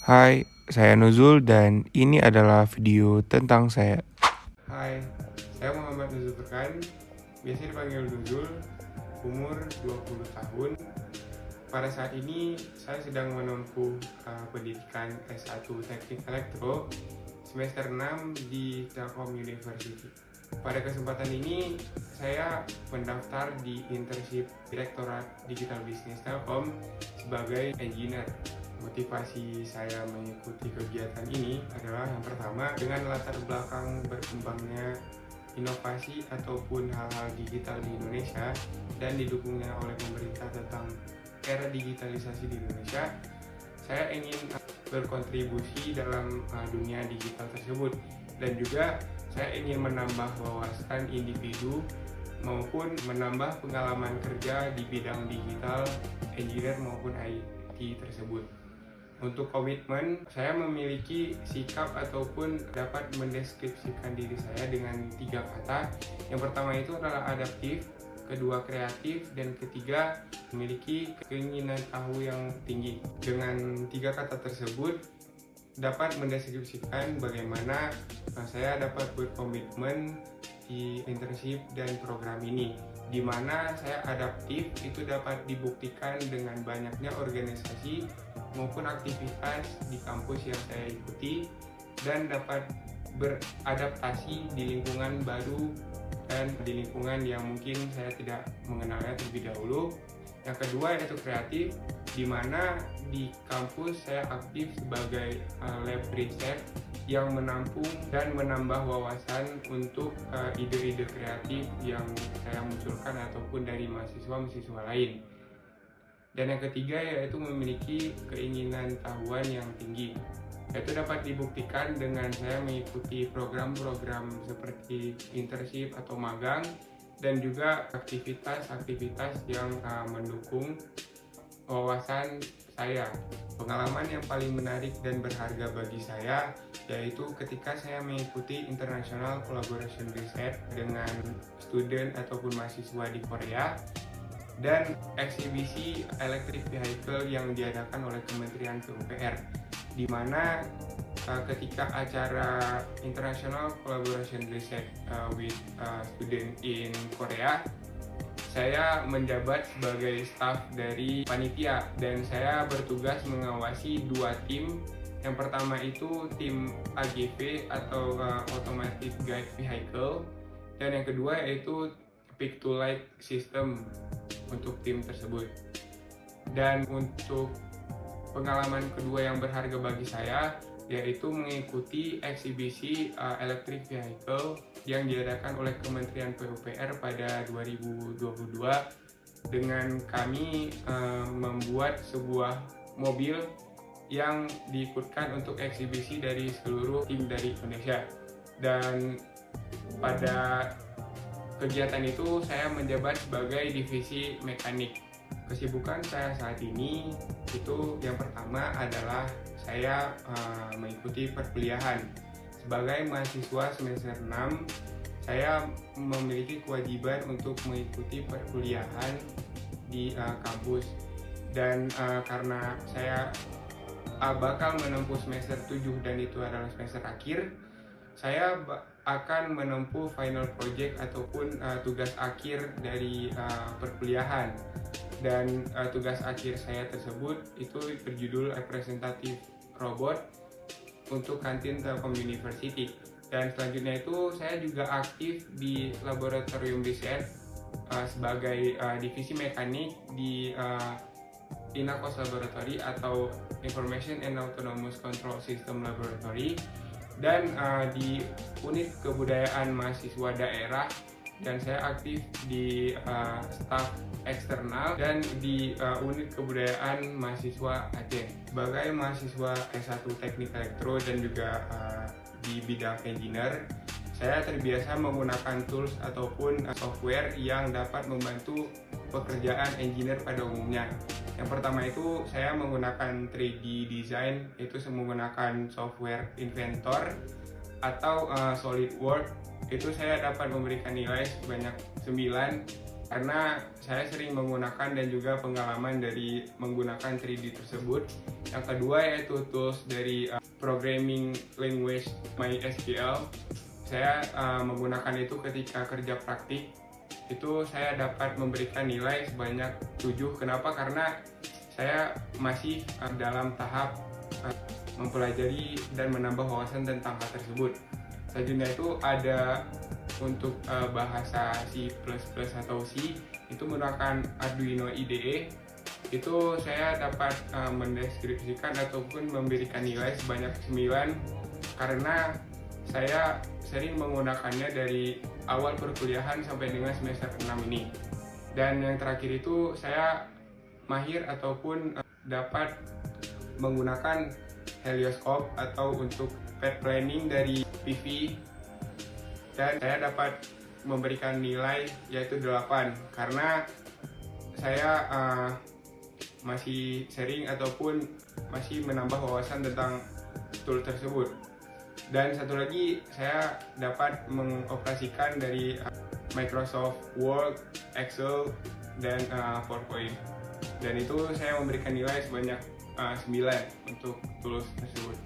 Hai, saya Nuzul dan ini adalah video tentang saya. Hai, saya Muhammad Nuzul Furkan, biasa dipanggil Nuzul, umur 20 tahun. Pada saat ini saya sedang menempuh pendidikan S1 Teknik Elektro semester 6 di Telkom University. Pada kesempatan ini saya mendaftar di internship Direktorat Digital Business Telkom sebagai engineer. Motivasi saya mengikuti kegiatan ini adalah yang pertama, dengan latar belakang berkembangnya inovasi ataupun hal-hal digital di Indonesia dan didukungnya oleh pemerintah tentang era digitalisasi di Indonesia, saya ingin berkontribusi dalam dunia digital tersebut, dan juga saya ingin menambah wawasan individu maupun menambah pengalaman kerja di bidang digital, engineer maupun IT tersebut. Untuk komitmen, saya memiliki sikap ataupun dapat mendeskripsikan diri saya dengan 3 kata. Yang pertama itu adalah adaptif, kedua kreatif, dan ketiga memiliki keinginan tahu yang tinggi. Dengan 3 kata tersebut dapat mendeskripsikan bagaimana saya dapat berkomitmen di internship dan program ini, di mana saya adaptif itu dapat dibuktikan dengan banyaknya organisasi maupun aktivitas di kampus yang saya ikuti, dan dapat beradaptasi di lingkungan baru dan di lingkungan yang mungkin saya tidak mengenalnya terlebih dahulu. Yang kedua yaitu kreatif, di mana di kampus saya aktif sebagai lab research yang menampung dan menambah wawasan untuk ide-ide kreatif yang saya munculkan ataupun dari mahasiswa-mahasiswa lain. Dan yang ketiga yaitu memiliki keinginan tahuan yang tinggi, yaitu dapat dibuktikan dengan saya mengikuti program-program seperti internship atau magang, dan juga aktivitas-aktivitas yang mendukung wawasan saya. Pengalaman yang paling menarik dan berharga bagi saya yaitu ketika saya mengikuti International Collaboration Research dengan student ataupun mahasiswa di Korea, dan eksibisi electric vehicle yang diadakan oleh Kementerian PUPR, di mana ketika acara International Collaboration Research with student in Korea, saya menjabat sebagai staf dari panitia dan saya bertugas mengawasi 2 tim. Yang pertama itu tim AGV atau Automatic Guide Vehicle, dan yang kedua yaitu Pick to Light System untuk tim tersebut. Dan untuk pengalaman kedua yang berharga bagi saya yaitu mengikuti eksibisi electric vehicle yang diadakan oleh Kementerian PUPR pada 2022, dengan kami membuat sebuah mobil yang diikutkan untuk eksibisi dari seluruh tim dari Indonesia. Dan pada kegiatan itu saya menjabat sebagai divisi mekanik. Kesibukan saya saat ini itu yang pertama adalah saya mengikuti perkuliahan. Sebagai mahasiswa semester 6, saya memiliki kewajiban untuk mengikuti perkuliahan di kampus. Dan karena saya bakal menempuh semester 7 dan itu adalah semester akhir, saya akan menempuh final project ataupun tugas akhir dari perkuliahan. Dan tugas akhir saya tersebut itu berjudul representatif robot untuk kantin Telkom University. Dan selanjutnya itu saya juga aktif di laboratorium riset sebagai divisi mekanik di Inakos Laboratory atau Information and Autonomous Control System Laboratory, dan di unit kebudayaan mahasiswa daerah, dan saya aktif di staf eksternal dan di unit kebudayaan mahasiswa Aceh. Sebagai mahasiswa S1 Teknik Elektro dan juga di bidang engineer, saya terbiasa menggunakan tools ataupun software yang dapat membantu pekerjaan engineer pada umumnya. Yang pertama itu saya menggunakan 3D design, itu menggunakan software Inventor atau SolidWorks. Itu saya dapat memberikan nilai sebanyak 9 karena saya sering menggunakan dan juga pengalaman dari menggunakan 3D tersebut. Yang kedua yaitu tools dari programming language MySQL. Saya menggunakan itu ketika kerja praktik. Itu saya dapat memberikan nilai sebanyak 7. Kenapa? Karena saya masih dalam tahap mempelajari dan menambah wawasan tentang hal tersebut. Selanjutnya itu ada untuk bahasa C++ atau C, itu menggunakan Arduino IDE. Itu saya dapat mendeskripsikan ataupun memberikan nilai sebanyak 9 karena saya sering menggunakannya dari awal perkuliahan sampai dengan semester 6 ini. Dan yang terakhir itu saya mahir ataupun dapat menggunakan helioscope atau untuk path planning dari PV, dan saya dapat memberikan nilai yaitu 8 karena saya masih sering ataupun masih menambah wawasan tentang tool tersebut. Dan satu lagi, saya dapat mengoperasikan dari Microsoft Word, Excel, dan PowerPoint. Dan itu saya memberikan nilai sebanyak 9 untuk tools tersebut.